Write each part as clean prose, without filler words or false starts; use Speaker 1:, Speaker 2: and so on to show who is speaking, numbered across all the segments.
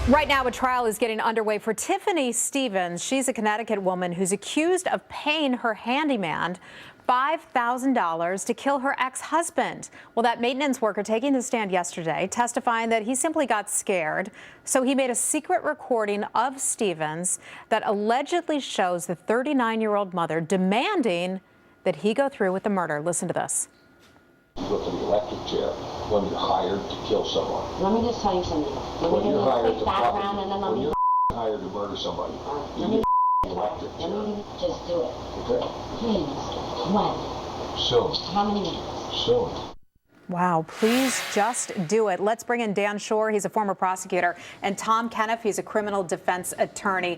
Speaker 1: Right now, a trial is getting underway for Tiffany Stevens. She's a Connecticut woman who's accused of paying her handyman $5,000 to kill her ex-husband. Well, that maintenance worker taking the stand yesterday, testifying that he simply got scared. So he made a secret recording of Stevens that allegedly shows the 39-year-old mother demanding that he go through with the murder. Listen to this.
Speaker 2: You go to the electric chair when you're hired to kill someone.
Speaker 3: Let me just tell you something.
Speaker 2: When you're hired to
Speaker 3: background and then let me
Speaker 2: hired to murder somebody.
Speaker 3: let me
Speaker 2: Electric chair.
Speaker 3: let me just do it.
Speaker 2: Okay.
Speaker 3: Please. When?
Speaker 2: Soon.
Speaker 3: How many minutes?
Speaker 2: Soon.
Speaker 1: Wow, please just do it. Let's bring in Dan Schorr. He's a former prosecutor, and Tom Kenneth. He's a criminal defense attorney.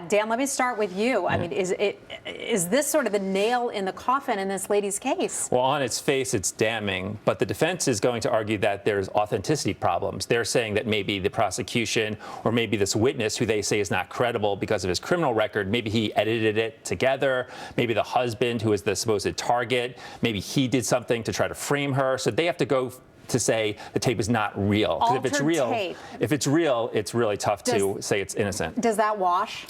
Speaker 1: Dan, let me start with you. I mean, is this sort of the nail in the coffin in this lady's case?
Speaker 4: Well, on its face, it's damning, but the defense is going to argue that there's authenticity problems. They're saying that maybe the prosecution or maybe this witness, who they say is not credible because of his criminal record, maybe he edited it together. Maybe the husband, who is the supposed target, maybe he did something to try to frame her. So they have to go to say the tape is not real. Because if it's real, it's really tough to say it's innocent.
Speaker 1: Does that wash?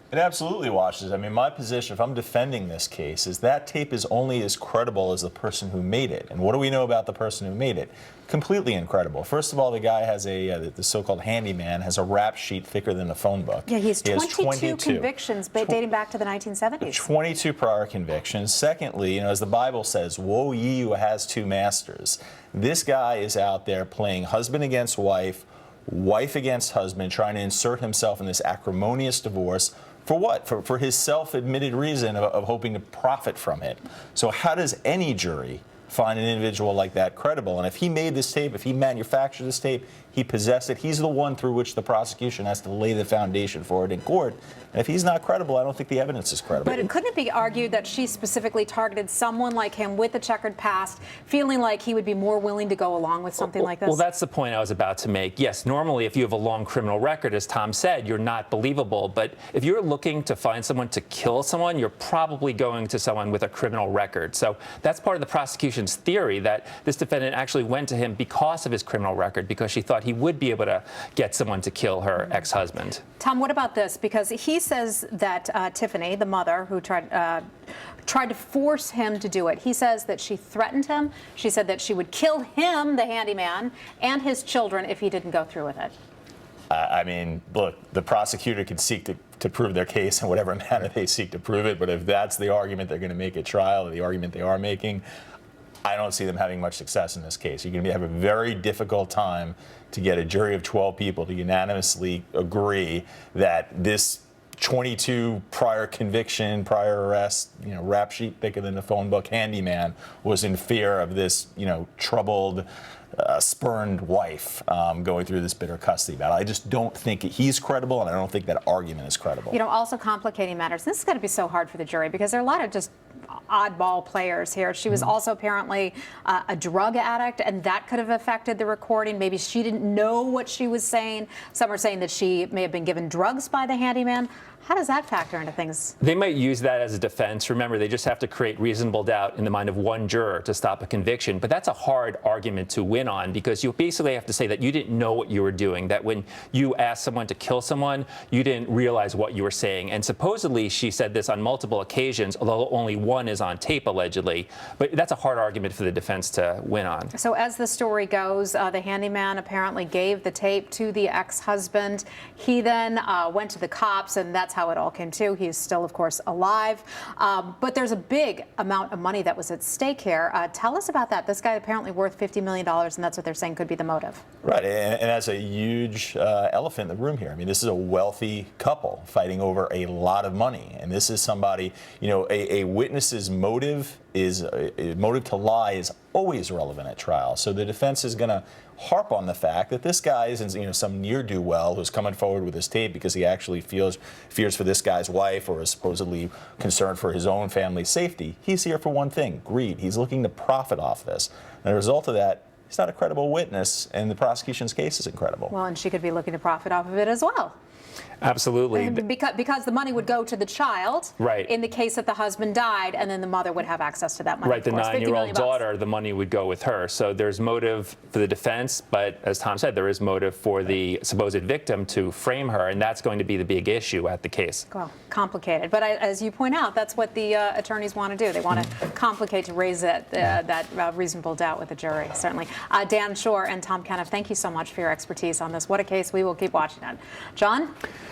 Speaker 5: It absolutely washes. I mean, my position, if I'm defending this case, is that tape is only as credible as the person who made it. And what do we know about the person who made it? Completely incredible. First of all, the guy has the so-called handyman has a rap sheet thicker than a phone book.
Speaker 1: Yeah, he has 22 convictions dating back to the 1970s.
Speaker 5: 22 prior convictions. Secondly, as the Bible says, woe ye who has two masters. This guy is out there playing husband against wife, wife against husband, trying to insert himself in this acrimonious divorce. For what? For his self-admitted reason of hoping to profit from it. So how does any jury find an individual like that credible? And if he made this tape, if he manufactured this tape, he possessed it, he's the one through which the prosecution has to lay the foundation for it in court. And if he's not credible, I don't think the evidence is credible.
Speaker 1: But couldn't it be argued that she specifically targeted someone like him with a checkered past, feeling like he would be more willing to go along with something like this?
Speaker 4: Well, that's the point I was about to make. Yes, normally if you have a long criminal record, as Tom said, you're not believable. But if you're looking to find someone to kill someone, you're probably going to someone with a criminal record. So that's part of the prosecution's theory, that this defendant actually went to him because of his criminal record, because she thought he would be able to get someone to kill her ex-husband.
Speaker 1: Tom, what about this? Because he says that Tiffany, the mother who tried to force him to do it, he says that she threatened him. She said that she would kill him, the handyman, and his children if he didn't go through with it.
Speaker 5: I mean, look, the prosecutor can seek to prove their case in whatever manner they seek to prove it, but if that's the argument they're going to make at trial, or the argument they are making, I don't see them having much success in this case. You're going to have a very difficult time to get a jury of 12 people to unanimously agree that this 22 prior conviction, prior arrest, rap sheet thicker than the phone book handyman was in fear of this, troubled, spurned wife going through this bitter custody battle. I just don't think he's credible, and I don't think that argument is credible.
Speaker 1: Also complicating matters. This is going to be so hard for the jury because there are a lot of just oddball players here. She was also apparently a drug addict, and that could have affected the recording. Maybe she didn't know what she was saying. Some are saying that she may have been given drugs by the handyman. How does that factor into things?
Speaker 4: They might use that as a defense. Remember, they just have to create reasonable doubt in the mind of one juror to stop a conviction. But that's a hard argument to win on, because you basically have to say that you didn't know what you were doing, that when you asked someone to kill someone, you didn't realize what you were saying. And supposedly she said this on multiple occasions, although only one is on tape, allegedly. But that's a hard argument for the defense to win on.
Speaker 1: So as the story goes, the handyman apparently gave the tape to the ex-husband. He then went to the cops, and that's how it all came to. He's still, of course, alive. But there's a big amount of money that was at stake here. Tell us about that. This guy apparently worth $50 million, and that's what they're saying could be the motive.
Speaker 5: Right, and that's a huge elephant in the room here. I mean, this is a wealthy couple fighting over a lot of money. And this is somebody, a witness's motive is a motive to lie is always relevant at trial. So the defense is going to harp on the fact that this guy isn't, some ne'er-do-well who's coming forward with his tape because he actually fears for this guy's wife or is supposedly concerned for his own family's safety. He's here for one thing, greed. He's looking to profit off this. And as a result of that, he's not a credible witness, and the prosecution's case is incredible.
Speaker 1: Well, and she could be looking to profit off of it as well.
Speaker 4: Absolutely.
Speaker 1: Because the money would go to the child,
Speaker 4: right,
Speaker 1: in the case that the husband died, and then the mother would have access to that money.
Speaker 4: Right, the 9-year-old daughter, the money would go with her. So there's motive for the defense, but as Tom said, there is motive for the supposed victim to frame her, and that's going to be the big issue at the case.
Speaker 1: Well, complicated. But as you point out, that's what the attorneys want to do. They want to complicate to raise that reasonable doubt with the jury, certainly. Dan Schorr and Tom Kenneth, thank you so much for your expertise on this. What a case. We will keep watching it. John?